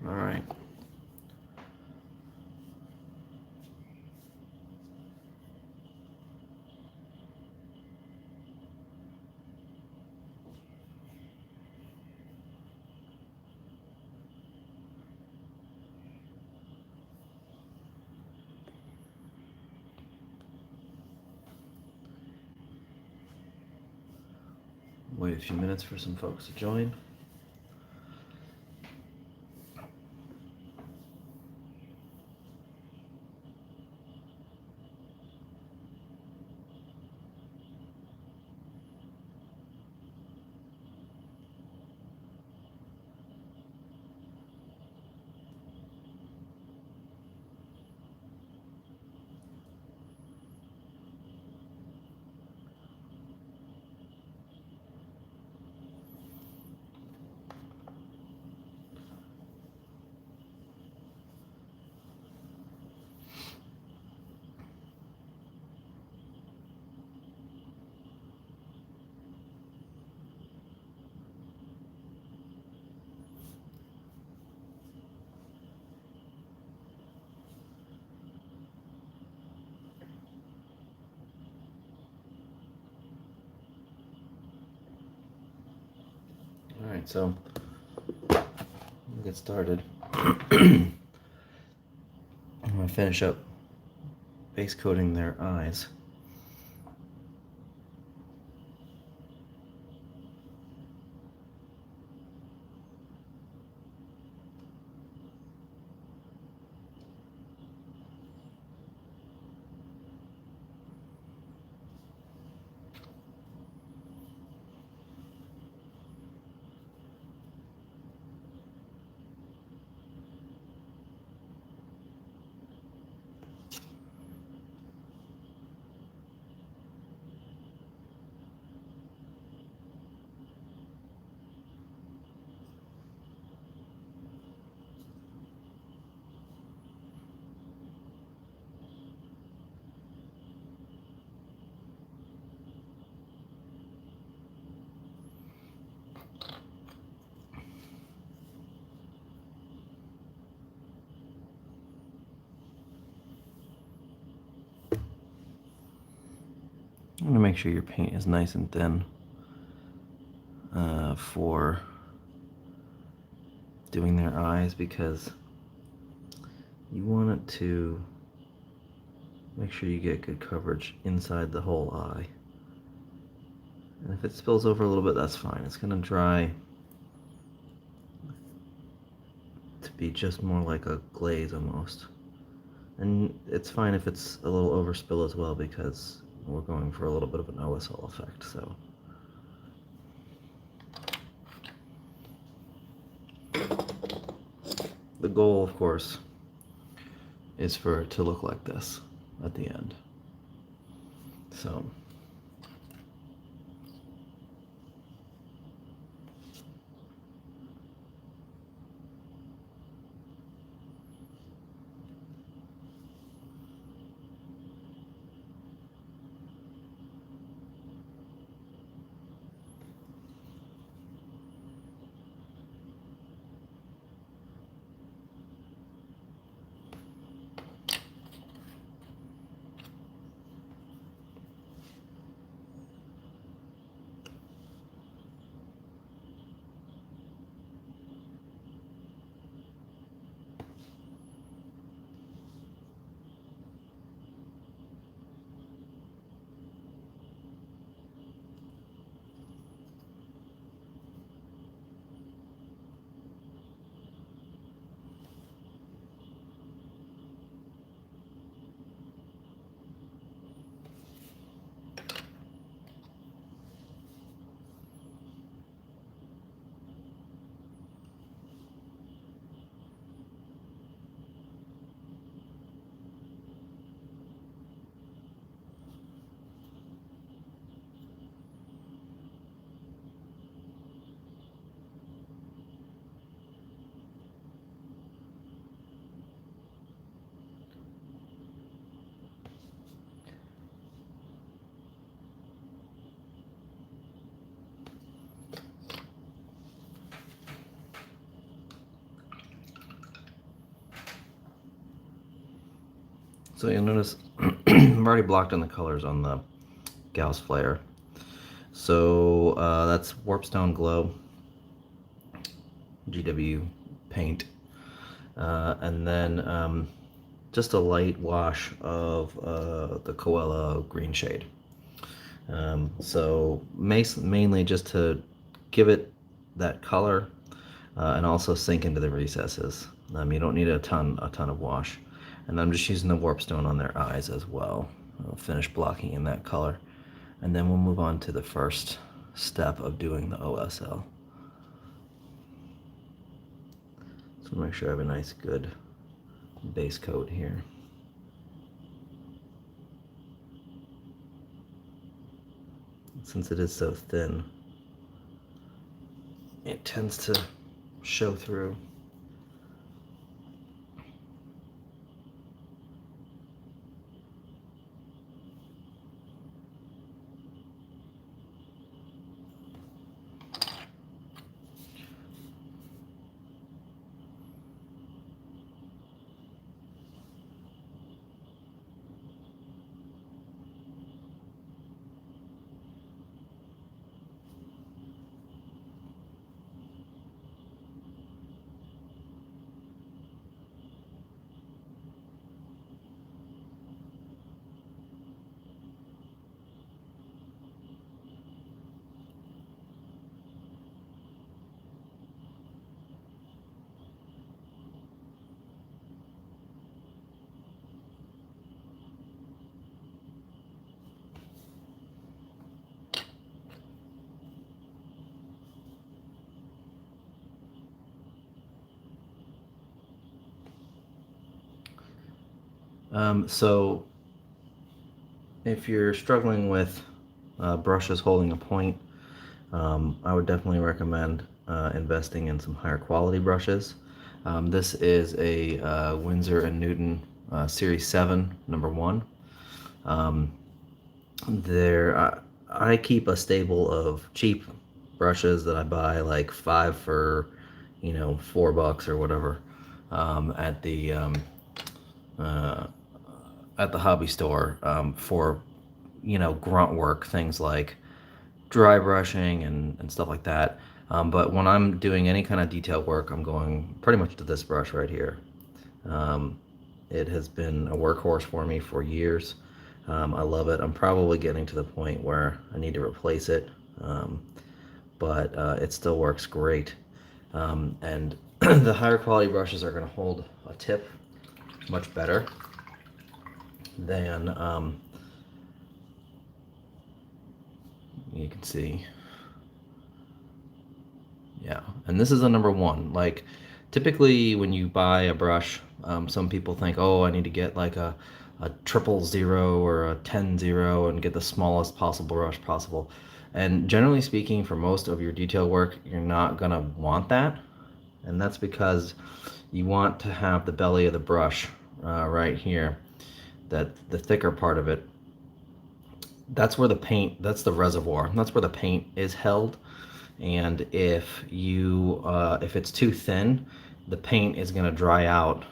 All right. Wait a few minutes for some folks to join. All right, so we'll get started. I'm going to finish up base coating their eyes. I'm going to make sure your paint is nice and thin for doing their eyes, because you want it to make sure you get good coverage inside the whole eye. And if it spills over a little bit, that's fine. It's going to dry to be just more like a glaze almost. And it's fine if it's a little overspill as well, because we're going for a little bit of an OSL effect, so. The goal, of course, is for it to look like this at the end. So. So you'll notice I've already blocked in the colors on the Gauss flare. So that's Warpstone Glow, GW paint, and then just a light wash of the Koala green shade. So mainly just to give it that color and also sink into the recesses. You don't need a ton of wash. And I'm just using the Warpstone on their eyes as well. I'll finish blocking in that color. And then we'll move on to the first step of doing the OSL. So make sure I have a nice good base coat here. Since it is so thin, it tends to show through. So if you're struggling with brushes holding a point, I would definitely recommend investing in some higher quality brushes. This is a Winsor & Newton Series 7, number 1. I keep a stable of cheap brushes that I buy like 5 for, $4 or whatever, at the hobby store, for grunt work, things like dry brushing and stuff like that. But when I'm doing any kind of detail work, I'm going pretty much to this brush right here. It has been a workhorse for me for years. I love it. I'm probably getting to the point where I need to replace it, but it still works great. And the higher quality brushes are going to hold a tip much better than you can see. Yeah, and this is a number 1. Like, typically when you buy a brush, some people think, oh, I need to get like a 000 or a 10-0 and get the smallest possible brush possible. And generally speaking, for most of your detail work, you're not gonna want that. And that's because you want to have the belly of the brush right here, that the thicker part of it. That's where the paint, that's the reservoir. That's where the paint is held. And if it's too thin, the paint is going to dry out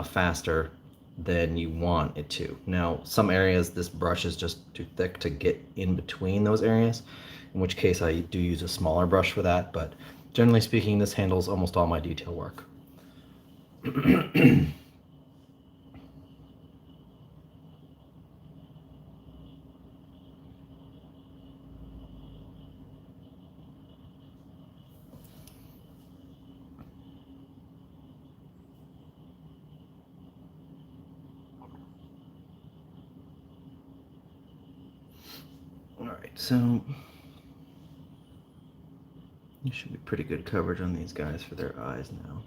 faster than you want it to. Now, some areas this brush is just too thick to get in between those areas, in which case I do use a smaller brush for that, but generally speaking, this handles almost all my detail work. Alright, so there should be pretty good coverage on these guys for their eyes now.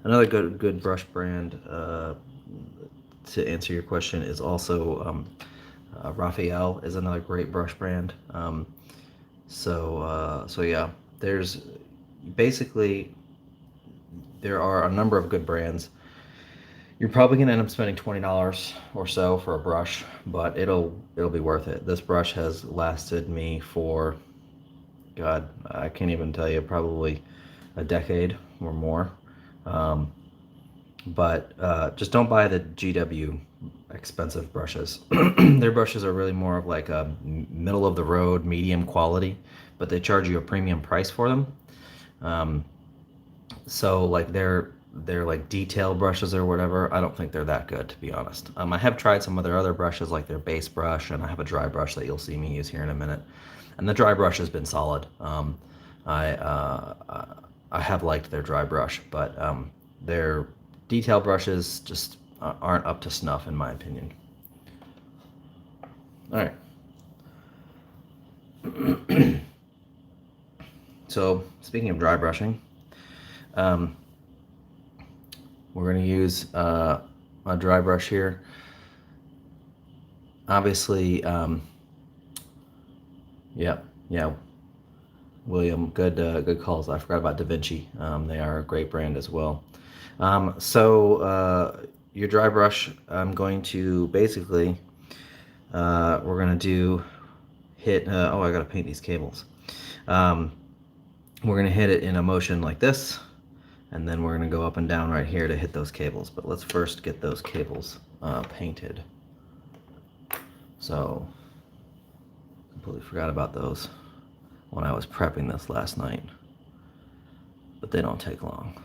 Another good brush brand, to answer your question, is also Raphael is another great brush brand. So yeah, there's basically, there are a number of good brands, You're probably gonna end up spending $20 or so for a brush, but it'll be worth it. This brush has lasted me for, God, I can't even tell you, probably a decade or more. But just don't buy the GW expensive brushes. Their brushes are really more of like a middle of the road, medium quality, but they charge you a premium price for them. So like they're like detail brushes or whatever. I don't think they're that good, to be honest. I have tried some of their other brushes, like their base brush, and I have a dry brush that you'll see me use here in a minute. And the dry brush has been solid. I have liked their dry brush, but their detail brushes just aren't up to snuff, in my opinion. All right. So speaking of dry brushing, we're going to use a dry brush here. Obviously, yeah, William, good calls. I forgot about Da Vinci. They are a great brand as well. So your dry brush, I'm going to basically, we're going to hit, oh, I got to paint these cables. We're going to hit it in a motion like this, and then we're going to go up and down right here to hit those cables. But let's first get those cables painted. So, completely forgot about those when I was prepping this last night, but they don't take long.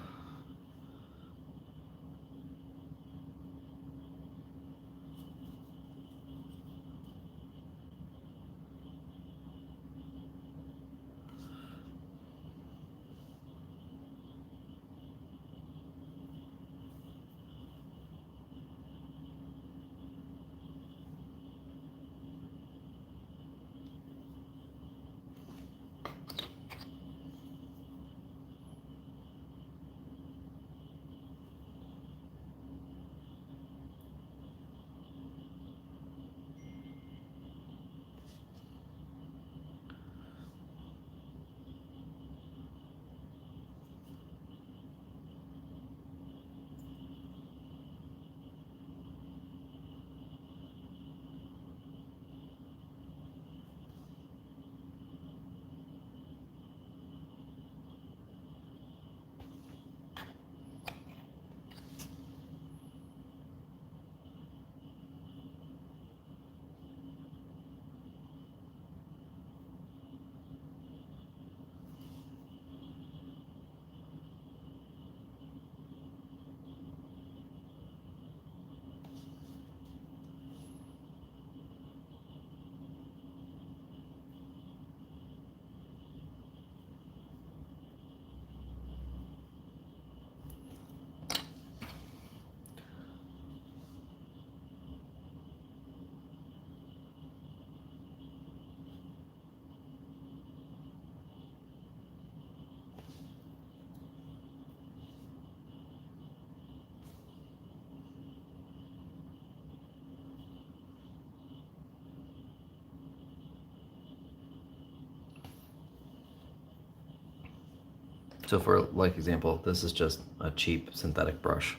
So for like example, this is just a cheap synthetic brush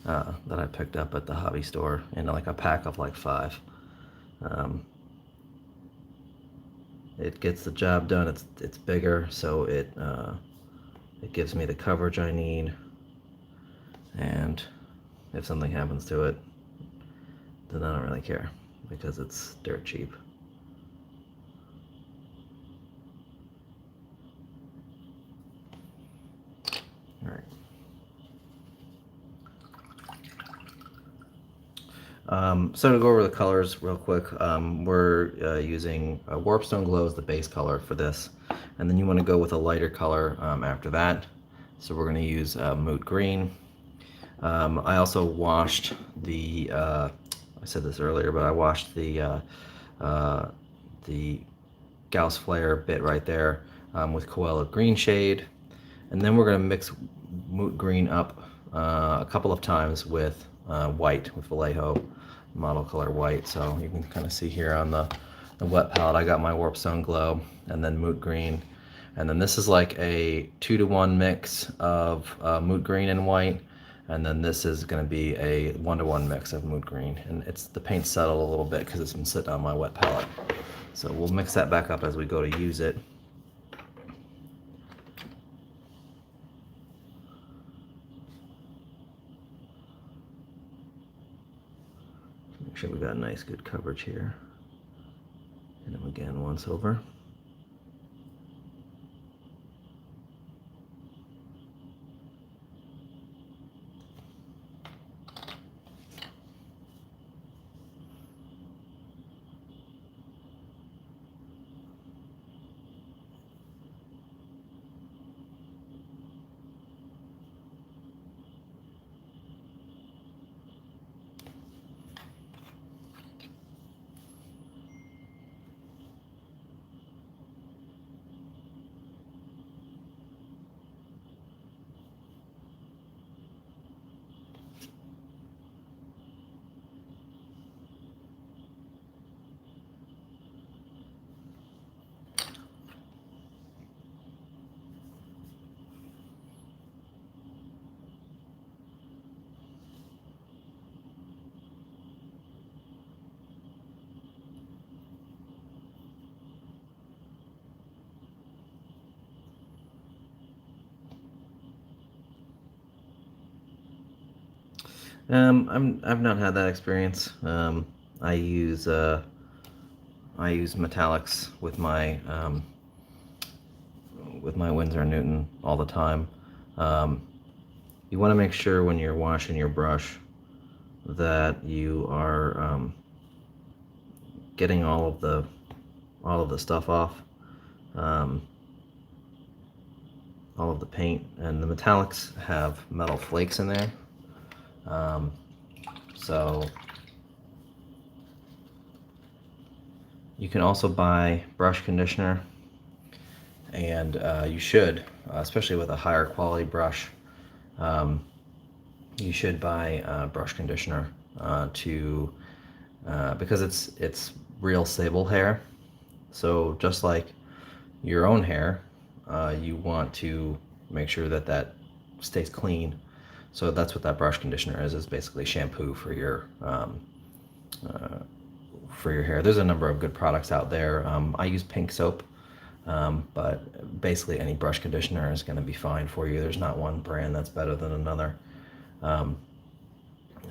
that I picked up at the hobby store in like a pack of like 5. It gets the job done. It's bigger, so it gives me the coverage I need. And if something happens to it, then I don't really care because it's dirt cheap. All right. So to go over the colors real quick, we're using Warpstone Glow as the base color for this, and then you want to go with a lighter color after that. So we're going to use Moot Green. I also washed the, I said this earlier, but I washed the Gauss Flare bit right there with Koala Green Shade, and then we're going to mix Moot Green up a couple of times with white, with Vallejo model color white. So you can kind of see here on the wet palette, I got my Warpstone Glow and then Moot Green. And then this is like a 2-to-1 mix of Moot Green and white. and then this is going to be a 1-to-1 mix of mood green, and the paint settled a little bit because it's been sitting on my wet palette. So we'll mix that back up as we go to use it. Make sure we got a nice good coverage here. Hit them again once over. I've not had that experience. I use metallics with my Winsor & Newton all the time. You want to make sure when you're washing your brush that you are getting all of the stuff off, all of the paint, and the metallics have metal flakes in there. So you can also buy brush conditioner, and you should, especially with a higher quality brush, you should buy brush conditioner because it's real sable hair. So just like your own hair, you want to make sure that stays clean. So that's what that brush conditioner is basically shampoo for your hair. There's a number of good products out there. I use pink soap, but basically any brush conditioner is going to be fine for you. There's not one brand that's better than another.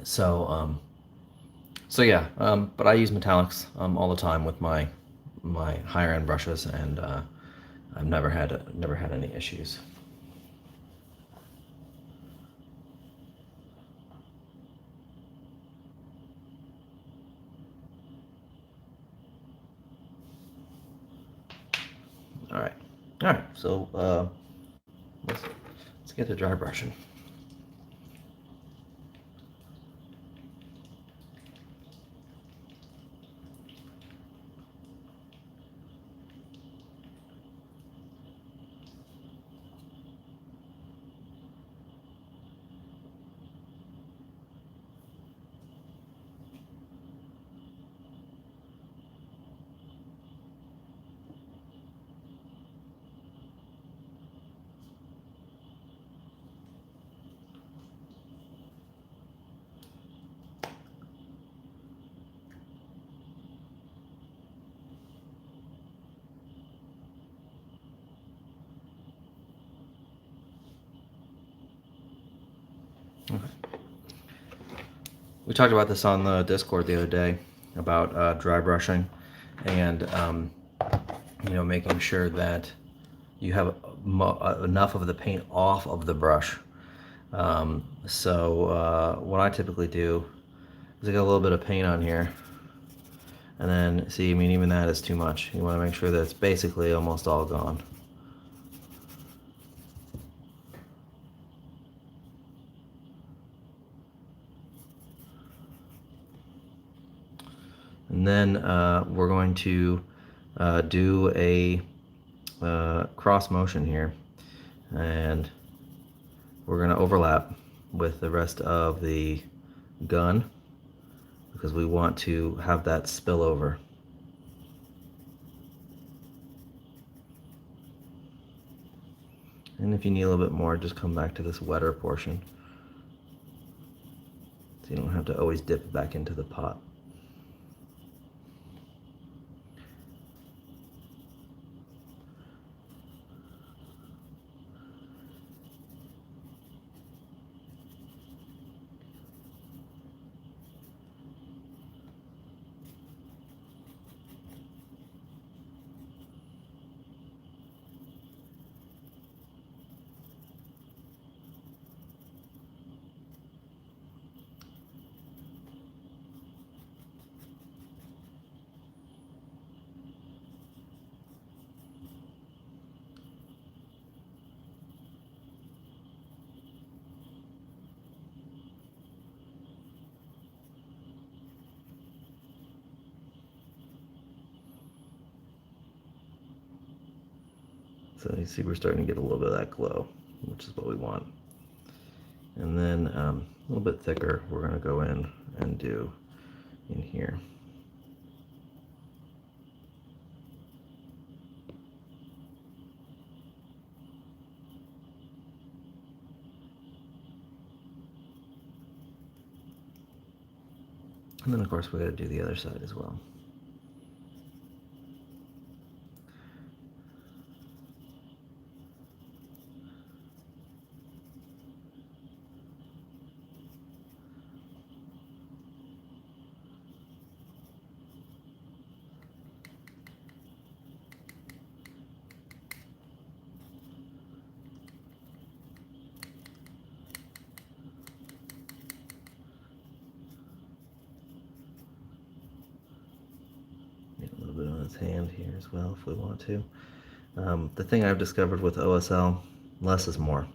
So yeah, but I use metallics all the time with my higher end brushes, and I've never had any issues. All right. So let's get to dry brushing. Okay. We talked about this on the Discord the other day about dry brushing, and making sure that you have enough of the paint off of the brush. So what I typically do is I get a little bit of paint on here, and then see, I mean, even that is too much. You want to make sure that it's basically almost all gone. And then we're going to do a cross motion here, and we're going to overlap with the rest of the gun because we want to have that spill over. And if you need a little bit more, just come back to this wetter portion. you don't have to always dip it back into the pot. So you see we're starting to get a little bit of that glow, which is what we want. And then a little bit thicker, we're going to go in and do in here. And then of course we got to do the other side as well. Hand here as well if we want to. The thing I've discovered with OSL, less is more.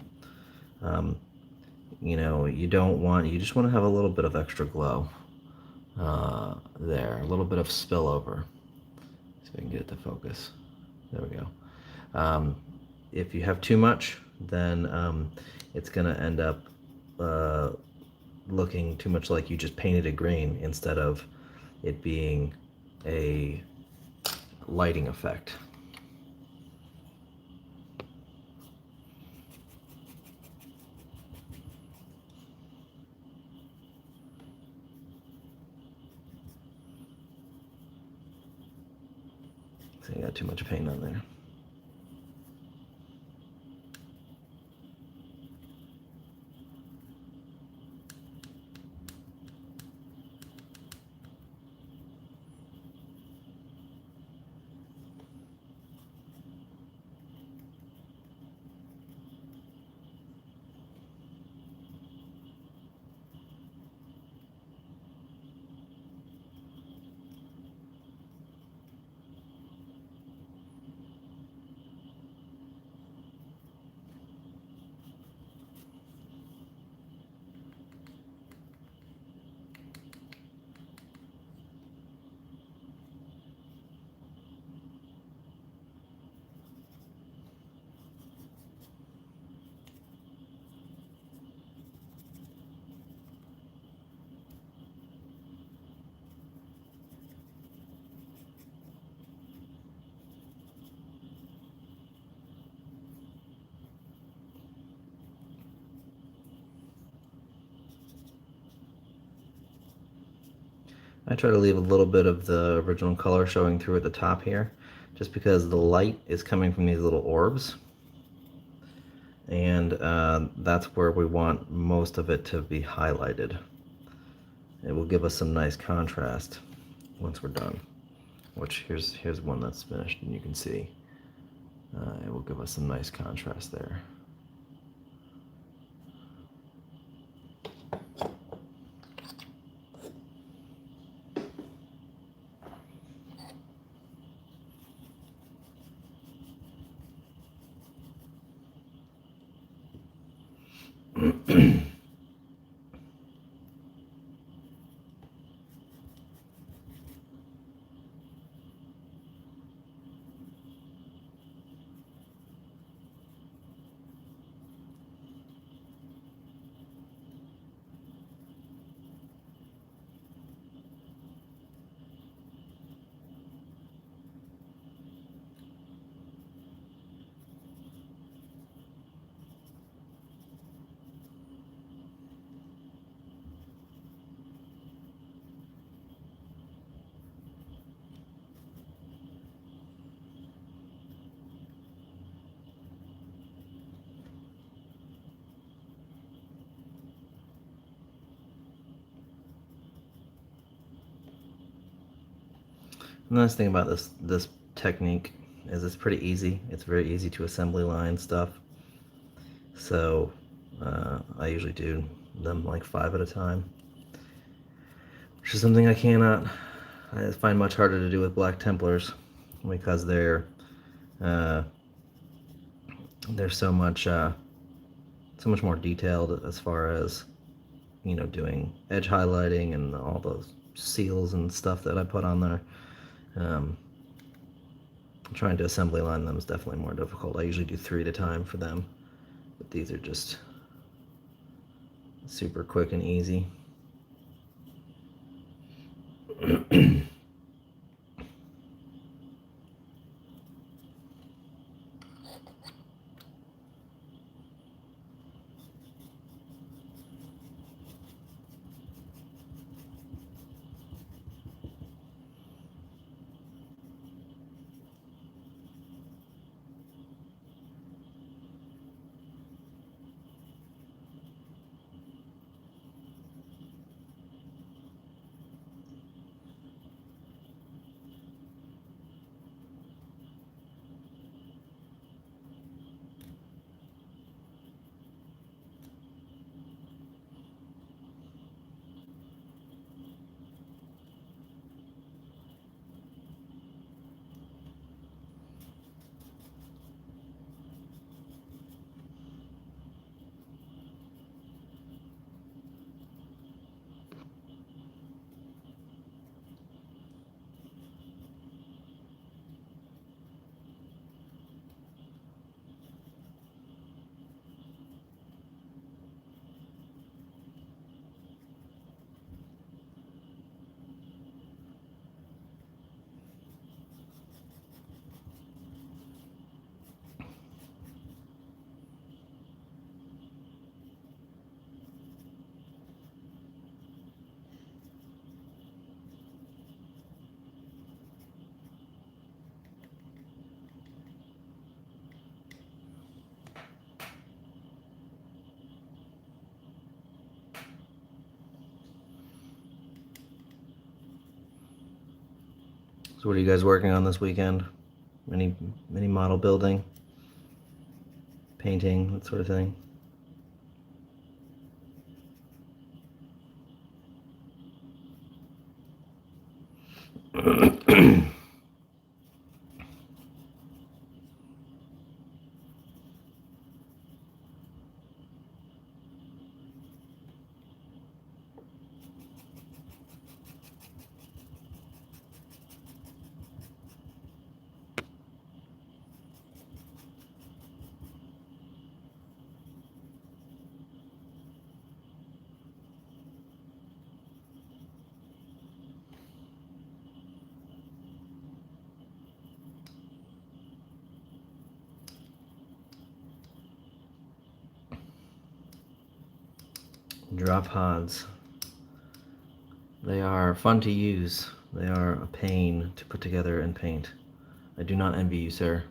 You know, you just want to have a little bit of extra glow there, a little bit of spillover. See if I can get it to focus. There we go. If you have too much, then it's going to end up looking too much like you just painted it green instead of it being a lighting effect. So you got too much paint on there. I try to leave a little bit of the original color showing through at the top here, just because the light is coming from these little orbs, and that's where we want most of it to be highlighted. It will give us some nice contrast once we're done, which here's one that's finished, and you can see it will give us some nice contrast there. The nice thing about this technique is it's pretty easy. It's very easy to assembly line stuff. So I usually do them like 5 at a time, which is something I find much harder to do with Black Templars, because they're so much more detailed as far as, you know, doing edge highlighting and all those seals and stuff that I put on there. Trying to assembly line them is definitely more difficult. I usually do 3 at a time for them, but these are just super quick and easy. So what are you guys working on this weekend? Any model building, painting, that sort of thing? Drop pods. They are fun to use. They are a pain to put together and paint. I do not envy you, sir.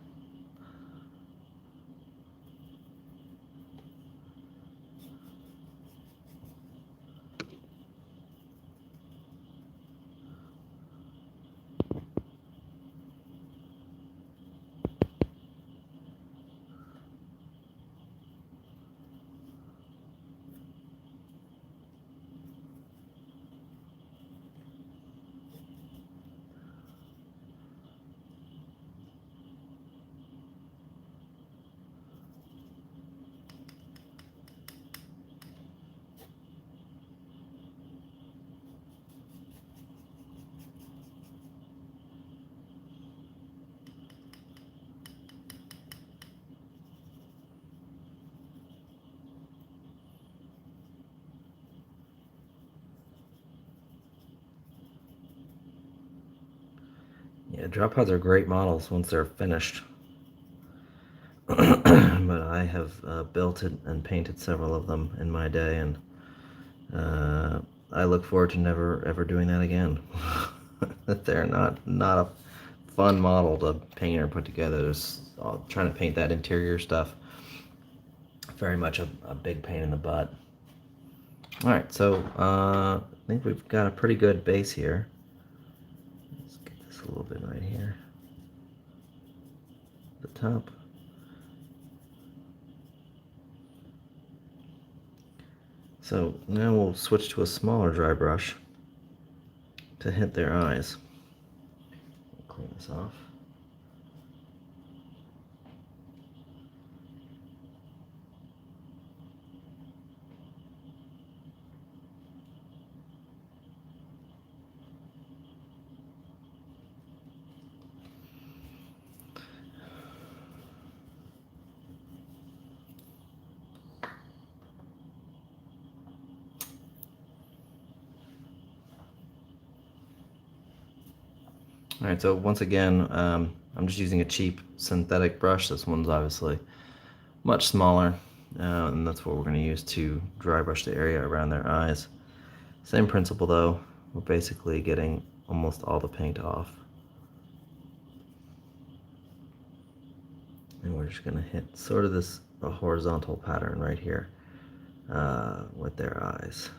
Yeah, drop pods are great models once they're finished. But I have built it and painted several of them in my day, and I look forward to never ever doing that again. They're not a fun model to paint or put together. Just trying to paint that interior stuff, very much a big pain in the butt. Alright, so I think we've got a pretty good base here. Let's get this a little bit right here. The top. So now we'll switch to a smaller dry brush to hit their eyes. Clean this off. Alright, so once again, I'm just using a cheap synthetic brush. This one's obviously much smaller, and that's what we're going to use to dry brush the area around their eyes. Same principle though, we're basically getting almost all the paint off. And we're just going to hit sort of this horizontal pattern right here with their eyes.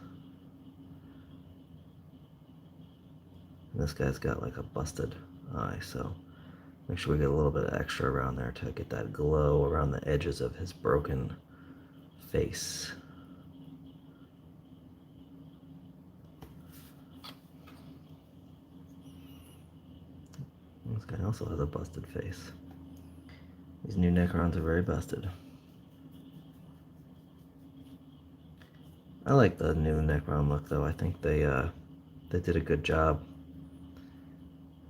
And this guy's got like a busted eye, so make sure we get a little bit of extra around there to get that glow around the edges of his broken face. This guy also has a busted face. These new Necrons are very busted. I like the new Necron look though. I think they did a good job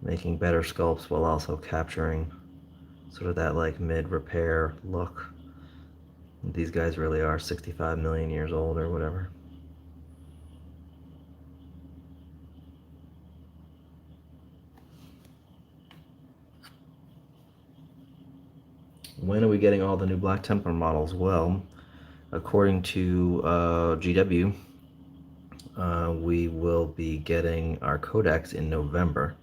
making better sculpts while also capturing sort of that like mid-repair look. These guys really are 65 million years old or whatever. When are we getting all the new Black Templar models? Well, according to GW, we will be getting our codex in November.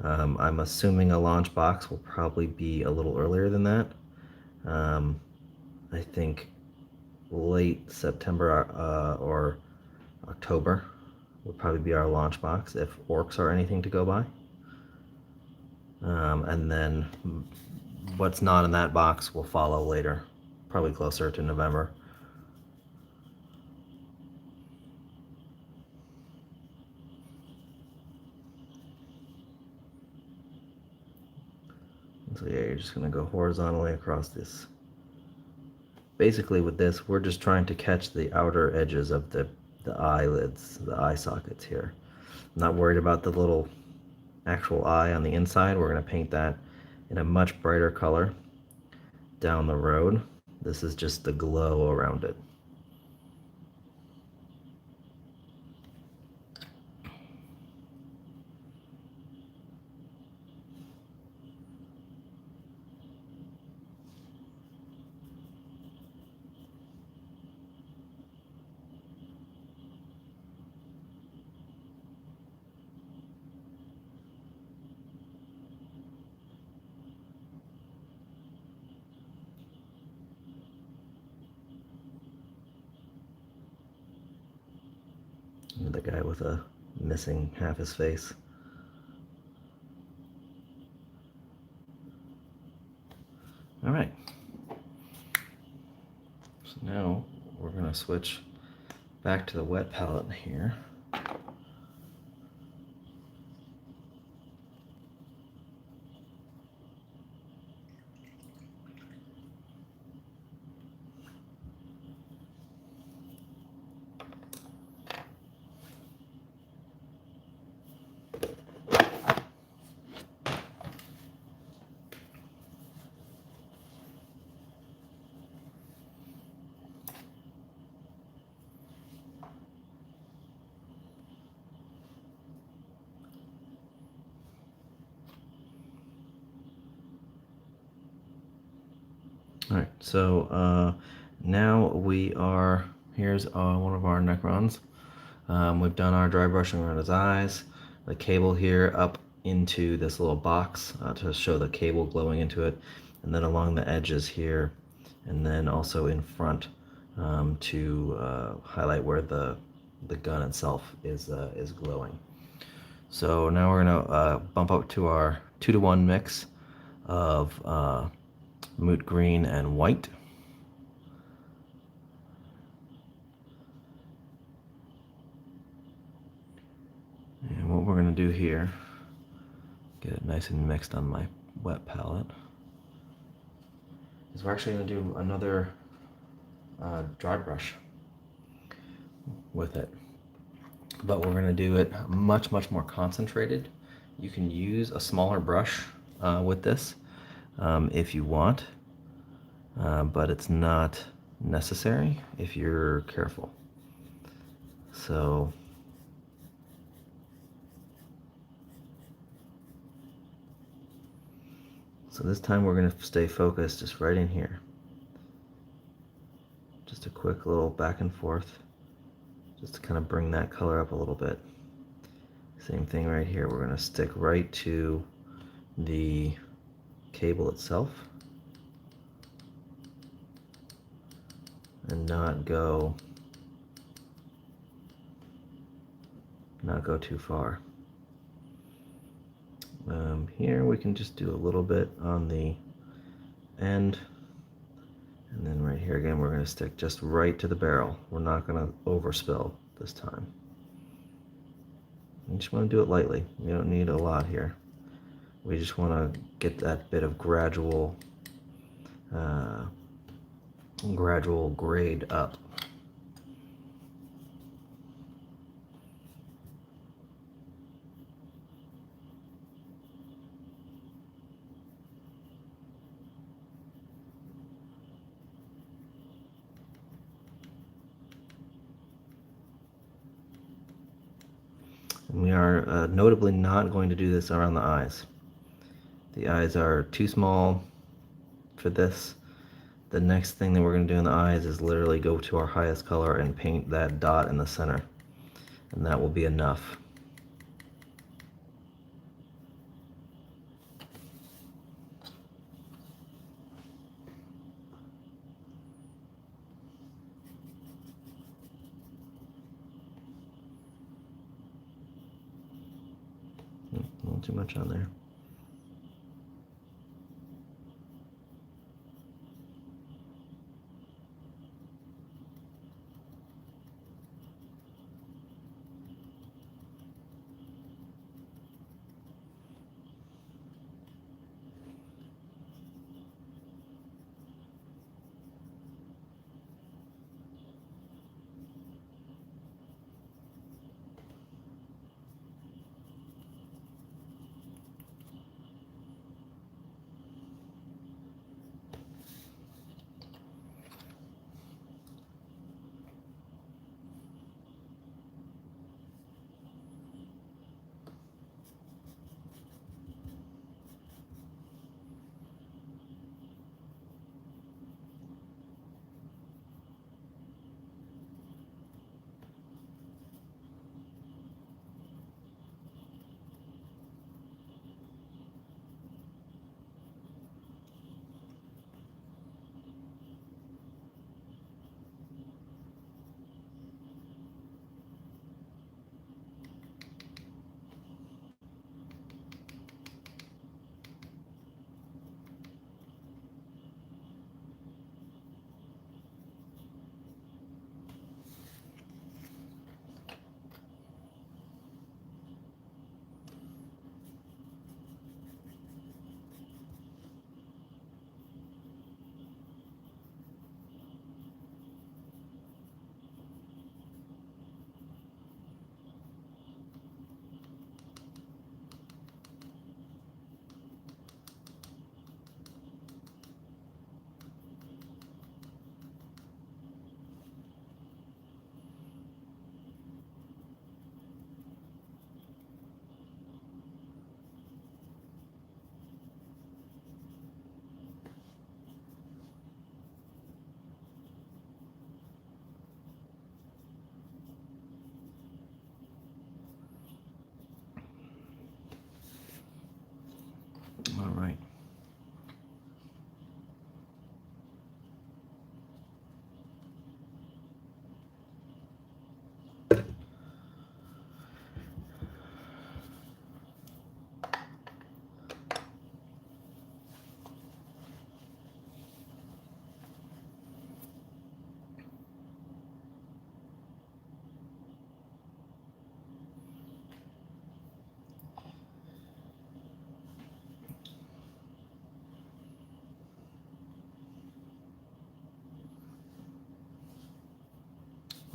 I'm assuming a launch box will probably be a little earlier than that. I think late September or October would probably be our launch box if orcs are anything to go by. And then what's not in that box will follow later, probably closer to November. So yeah, you're just going to go horizontally across this. Basically with this, we're just trying to catch the outer edges of the eyelids, the eye sockets here. I'm not worried about the little actual eye on the inside. We're going to paint that in a much brighter color down the road. This is just the glow around it. The guy with a missing half his face. All right. So now we're going to switch back to the wet palette here. All right, so now here's one of our Necrons. We've done our dry brushing around his eyes, the cable here up into this little box to show the cable glowing into it, and then along the edges here, and then also in front to highlight where the gun itself is glowing. So now we're gonna bump up to our 2-to-1 mix of moot green and white. And what we're gonna do here, get it nice and mixed on my wet palette, is we're actually gonna do another dry brush with it. But we're going to do it much more concentrated. You can use a smaller brush with this if you want, but it's not necessary if you're careful. So this time we're going to stay focused just right in here. Just a quick little back and forth, just to kind of bring that color up a little bit. Same thing right here. We're going to stick right to the cable itself and not go too far. Here we can just do a little bit on the end, and then right here again we're going to stick just right to the barrel. We're not going to overspill this time. You just want to do it lightly. You don't need a lot here. We just want to get that bit of gradual grade up. And we are notably not going to do this around the eyes. The eyes are too small for this. The next thing that we're going to do in the eyes is literally go to our highest color and paint that dot in the center. And that will be enough. A little too much on there.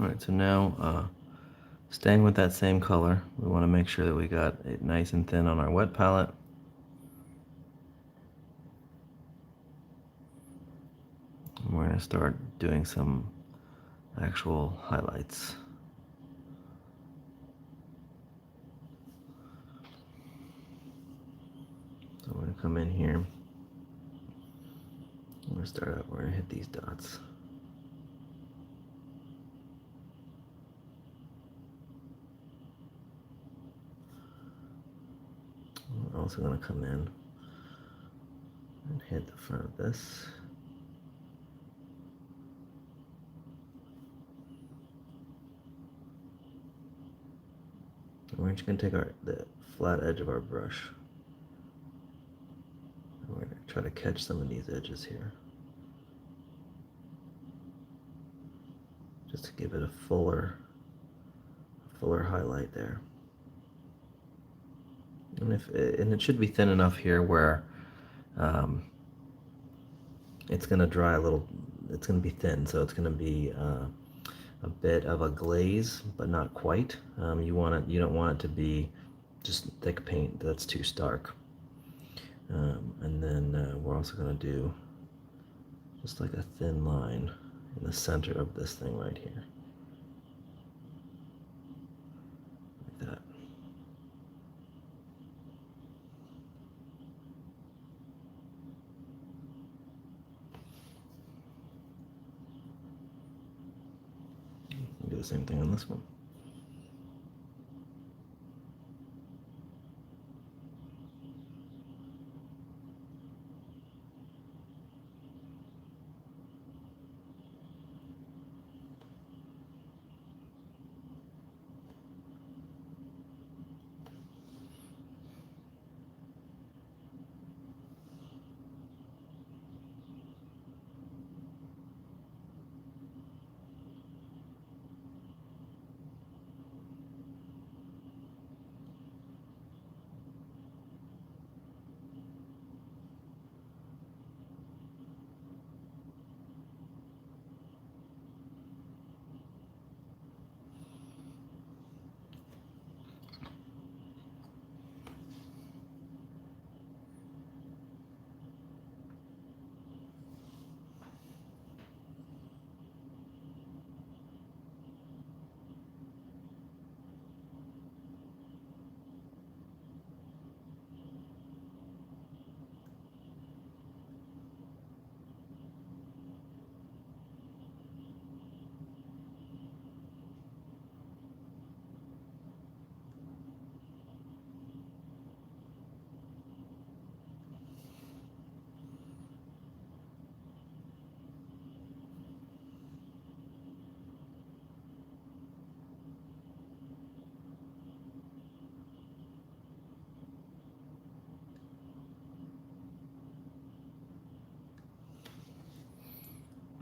Alright, so now staying with that same color, we want to make sure that we got it nice and thin on our wet palette. And we're going to start doing some actual highlights. So we're going to come in here. We're going to start out, we're going to hit these dots. We're also going to come in and hit the front of this. And we're just going to take the flat edge of our brush. And we're going to try to catch some of these edges here, just to give it a fuller highlight there. And it should be thin enough here where it's going to dry a little. It's going to be thin, so it's going to be a bit of a glaze, but not quite. You don't want it to be just thick paint that's too stark. And then we're also going to do just like a thin line in the center of this thing right here, like that. Do the same thing on this one.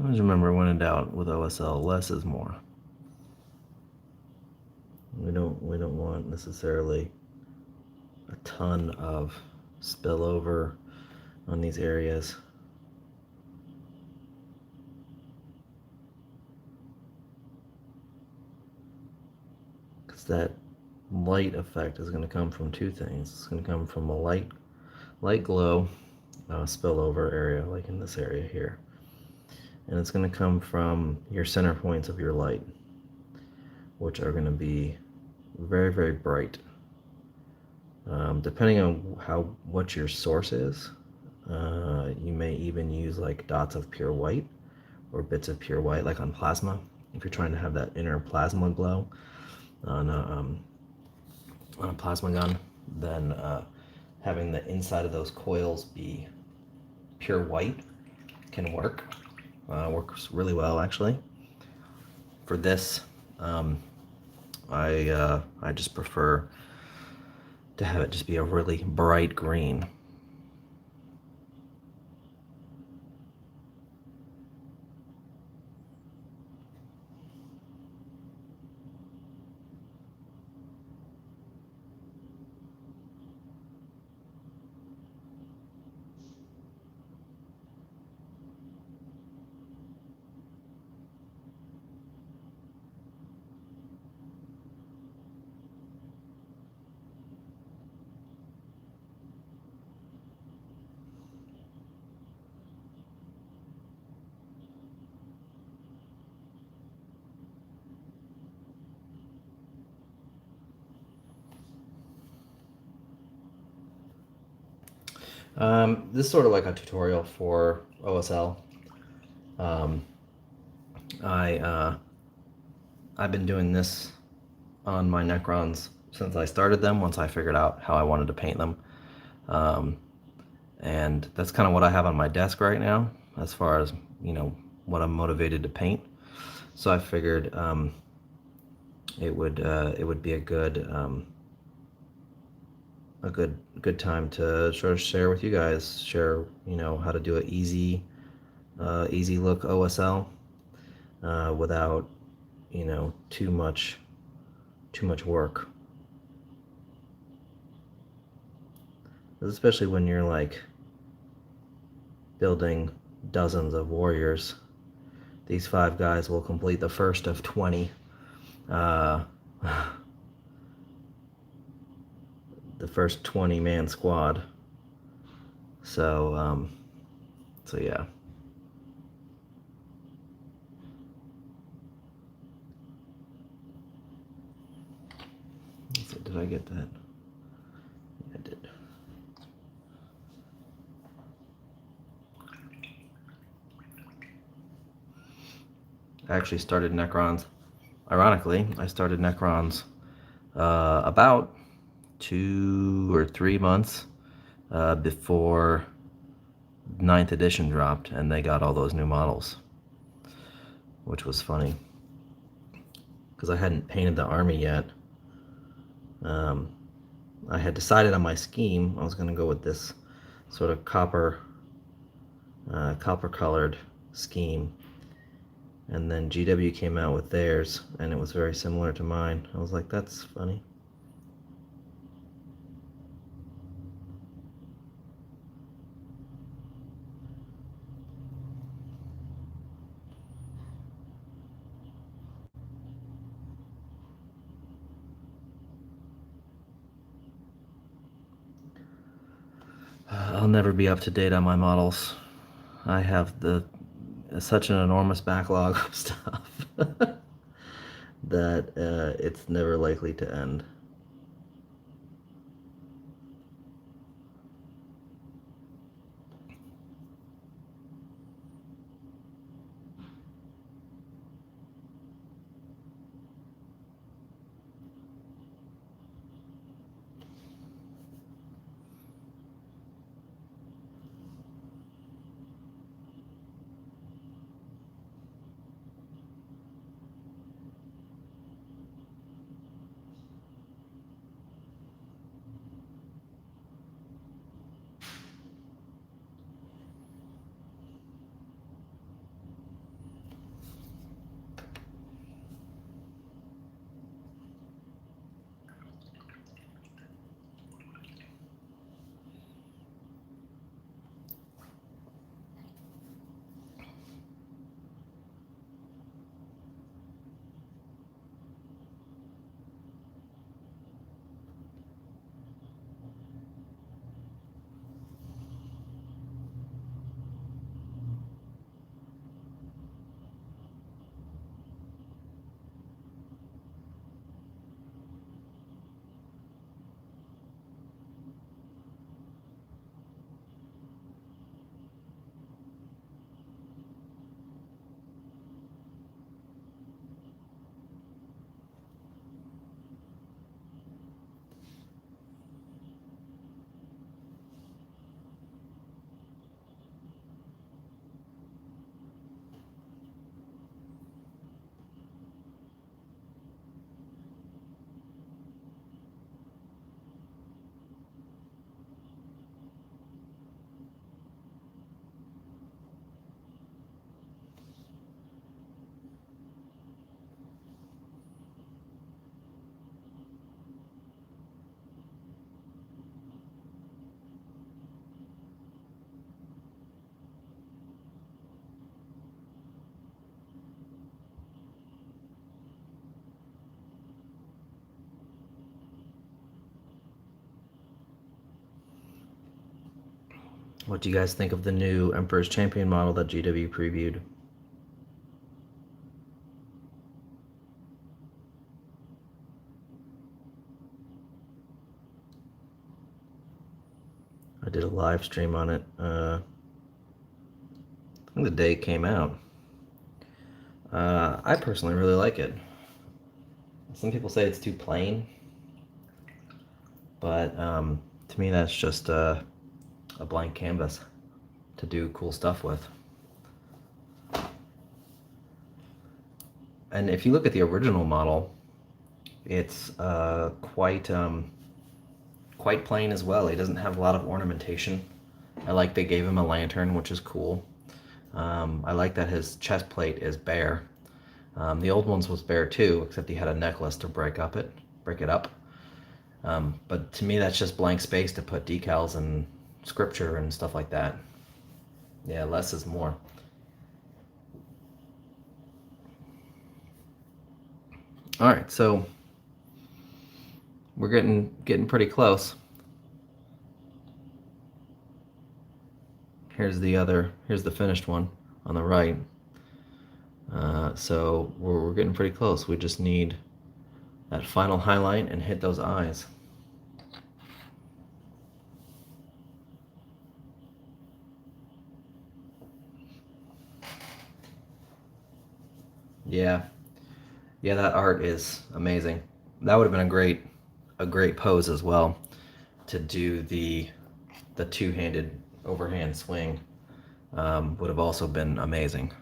Always remember, when in doubt with OSL, less is more. We don't want necessarily a ton of spillover on these areas. Because that light effect is going to come from two things. It's going to come from a light glow spillover area, like in this area here. And it's going to come from your center points of your light, which are going to be very, very bright. Depending on what your source is, you may even use like dots of pure white or bits of pure white, like on plasma. If you're trying to have that inner plasma glow on a plasma gun, then having the inside of those coils be pure white can work. Works really well, actually. For this, I just prefer to have it just be a really bright green. This is sort of like a tutorial for OSL. I've been doing this on my Necrons since I started them, once I figured out how I wanted to paint them. And that's kind of what I have on my desk right now, as far as, what I'm motivated to paint. So I figured it would be a good time to sort of share with you guys, how to do an easy look OSL without too much work, especially when you're like building dozens of warriors. These 5 guys will complete the first of 20. The first 20-man squad. So yeah. Let's see, did I get that? Yeah, I did. I actually started Necrons. Ironically, I started Necrons about 2 or 3 months before 9th edition dropped, and they got all those new models, which was funny because I hadn't painted the army yet. I had decided on my scheme. I was going to go with this sort of copper colored scheme, and then GW came out with theirs, and it was very similar to mine. I was like, that's funny. I'll never be up to date on my models. I have such an enormous backlog of stuff that it's never likely to end. What do you guys think of the new Emperor's Champion model that GW previewed? I did a live stream on it. I think the day it came out. I personally really like it. Some people say it's too plain, but to me that's just a blank canvas to do cool stuff with. And if you look at the original model, it's quite plain as well. He doesn't have a lot of ornamentation. I like they gave him a lantern, which is cool. I like that his chest plate is bare. The old ones was bare too, except he had a necklace to break it up. But to me, that's just blank space to put decals and scripture and stuff like that. Yeah, less is more. All right, so we're getting pretty close. Here's the finished one on the right. So we're getting pretty close. We just need that final highlight and hit those eyes. Yeah, that art is amazing. That would have been a great pose as well to do the two-handed overhand swing. Would have also been amazing.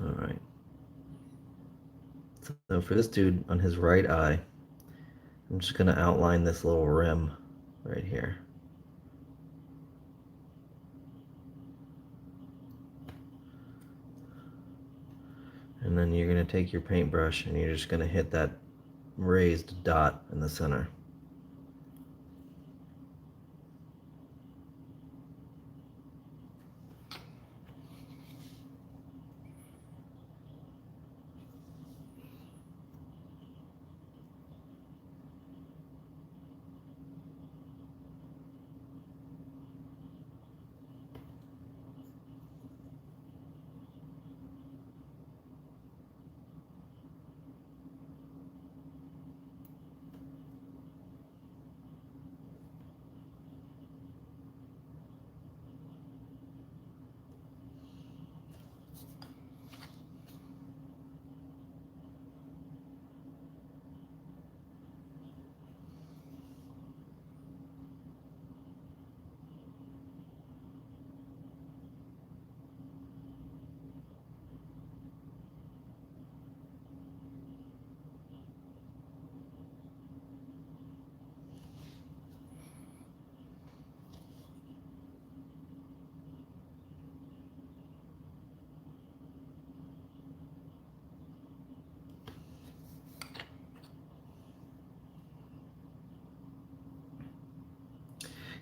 All right. So for this dude on his right eye, I'm just going to outline this little rim right here. And then you're going to take your paintbrush and you're just going to hit that raised dot in the center.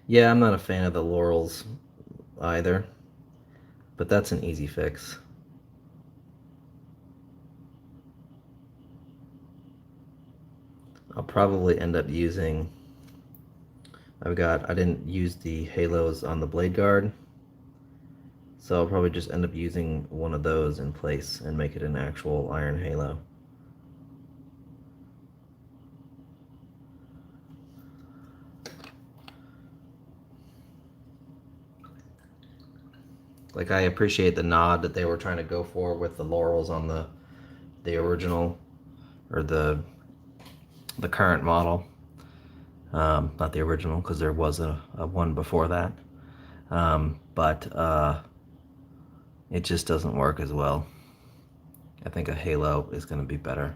Yeah, I'm not a fan of the laurels either, but that's an easy fix. I'll probably end up using, I didn't use the halos on the blade guard, so I'll probably just end up using one of those in place and make it an actual iron halo. Like, I appreciate the nod that they were trying to go for with the laurels on the original, or the current model. Not the original, because there was a one before that. But it just doesn't work as well. I think a halo is going to be better.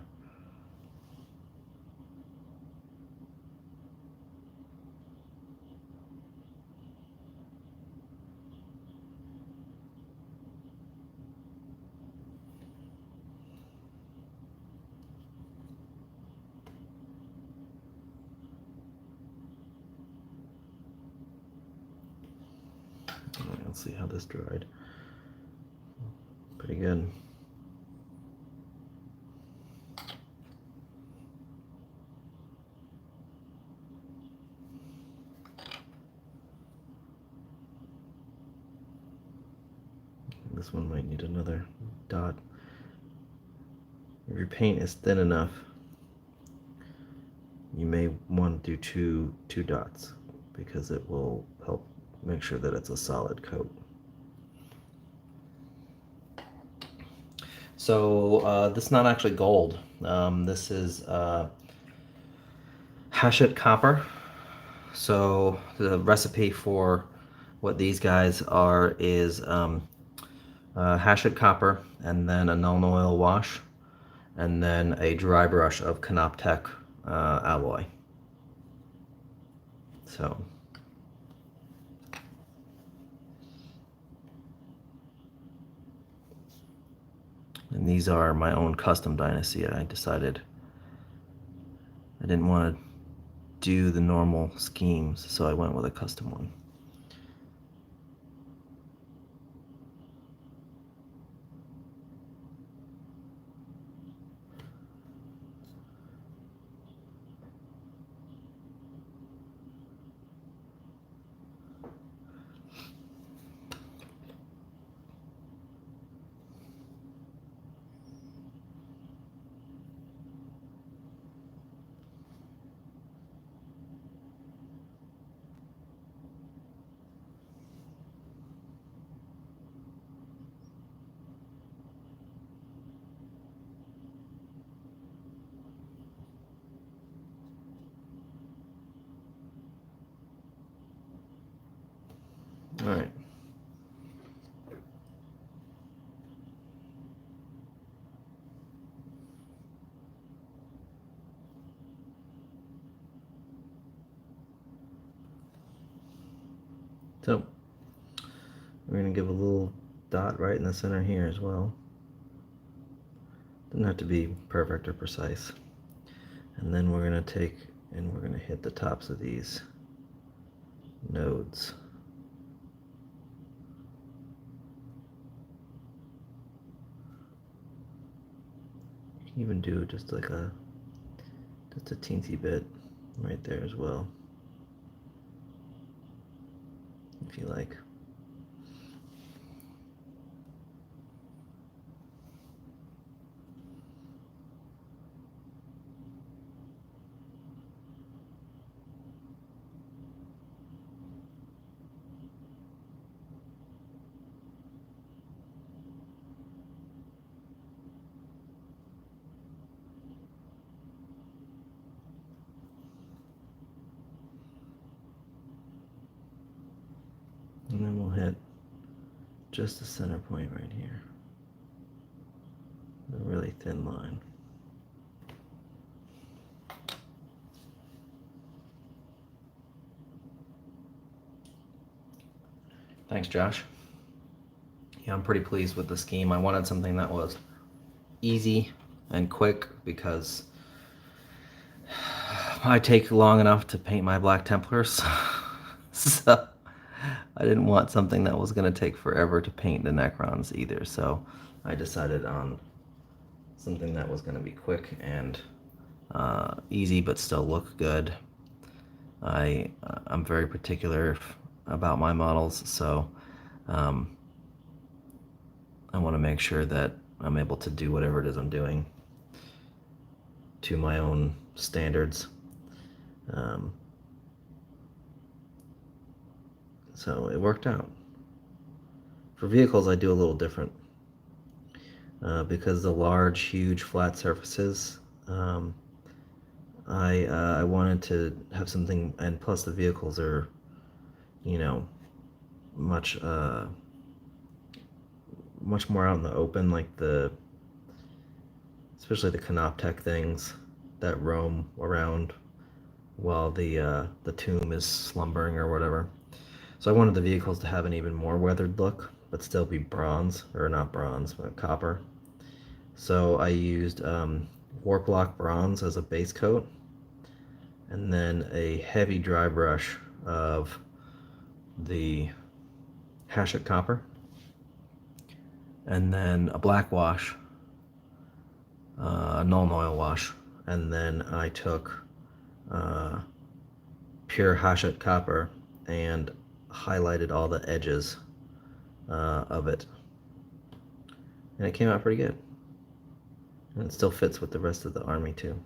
Let's see how this dried. Pretty good. This one might need another dot. If your paint is thin enough, you may want to do two dots because it will help make sure that it's a solid coat. So this is not actually gold. This is Hachette copper. So the recipe for what these guys are is Hachette copper, and then a Nuln Oil wash, and then a dry brush of Canoptech alloy. So and these are my own custom Dynasty. I decided I didn't want to do the normal schemes, so I went with a custom one. All right. So we're going to give a little dot right in the center here as well. Doesn't have to be perfect or precise. And then we're going to take and we're going to hit the tops of these nodes. You can even do just like a teensy bit right there as well, if you like. And then we'll hit just the center point right here. A really thin line. Thanks, Josh. Yeah, I'm pretty pleased with the scheme. I wanted something that was easy and quick because I take long enough to paint my Black Templars. So I didn't want something that was going to take forever to paint the Necrons either. So I decided on something that was going to be quick and easy but still look good. I'm very particular about my models, so I want to make sure that I'm able to do whatever it is I'm doing to my own standards. So it worked out. For vehicles, I do a little different because the large, huge, flat surfaces. I wanted to have something, and plus the vehicles are, you know, much more out in the open, like especially the Canoptech things that roam around while the tomb is slumbering or whatever. So I wanted the vehicles to have an even more weathered look, but still be bronze, or not bronze, but copper. So I used Warp Lock bronze as a base coat, and then a heavy dry brush of the Hachette copper, and then a black wash, Nuln Oil wash, and then I took pure Hachette copper and highlighted all the edges of it, and it came out pretty good, and it still fits with the rest of the army too.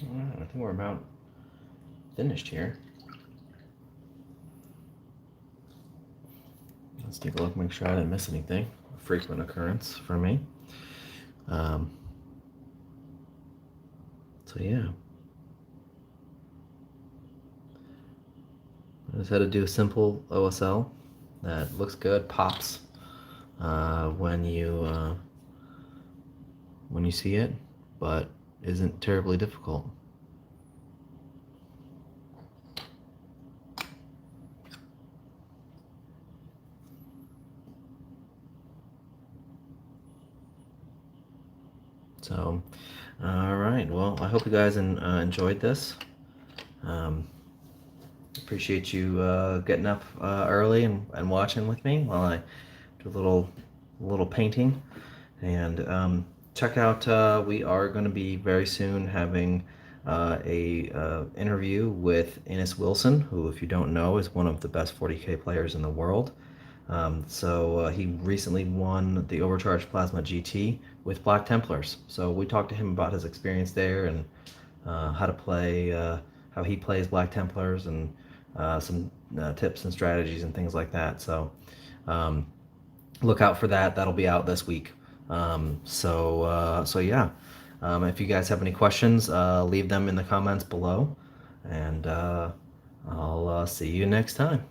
I think we're about finished here. Let's take a look, make sure I didn't miss anything. A frequent occurrence for me. So yeah. I just had to do a simple OSL that looks good, pops when you see it, but isn't terribly difficult. So, all right. Well, I hope you guys enjoyed this. Appreciate you getting up early and watching with me while I do a little painting. And check out, we are going to be very soon having a interview with Innes Wilson, who, if you don't know, is one of the best 40K players in the world. He recently won the Overcharged Plasma GT with Black Templars. So we talked to him about his experience there and how to play, how he plays Black Templars, and some tips and strategies and things like that. So um, look out for that. That'll be out this week. Yeah. If you guys have any questions, leave them in the comments below, and I'll see you next time.